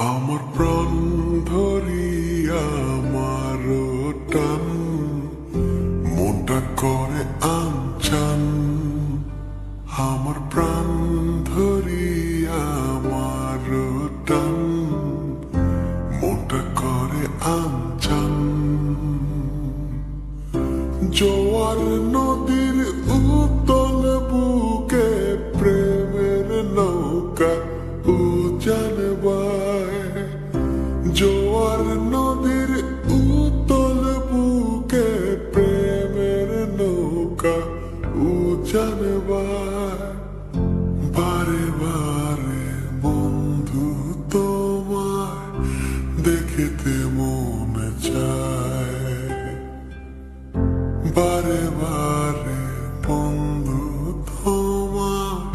আমার প্রাণ ধরিয়া আমার টান মনটা করে আনচান। আমার প্রাণ ধরিয়া আমার টান মনটা করে আনচান। জোয়ার নদীর উতল বুকে প্রেমের নৌকা উজান বায়। জোয়ার নদীর উতল বুকে প্রেমের নৌকা উজান বায়। বারে বারে বন্ধু তোমায় দেখিতে মনে চায়। বারে বারে বন্ধু তোমায়